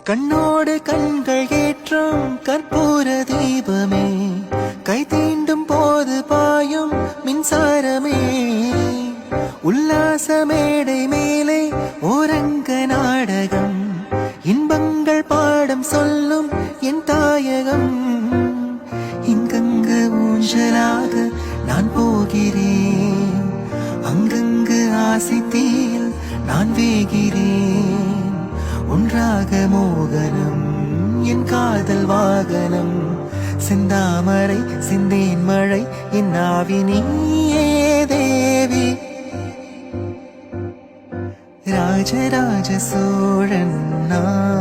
கண்ணோடு கண்கள் ஏற்றும் கற்பூர தீபமே, கை தீண்டும் போது பாயும் மின்சாரமே, உல்லாச மேடை மேலே ஓரங்க நாடகம், இன்பங்கள் பாடம் சொல்லும் என் தாயகம். இங்கங்கு ஊஞ்சலாக நான் போகிறேன், அங்கங்கு ஆசை தீயில் நான் வேகிறேன். ஒன்றாக மோகனம் என் காதல் வாகனம், செந்தாமரை சிந்தேன் மழை என் ஆவி நீயே தேவி. ராஜராஜ சோழன் நான்.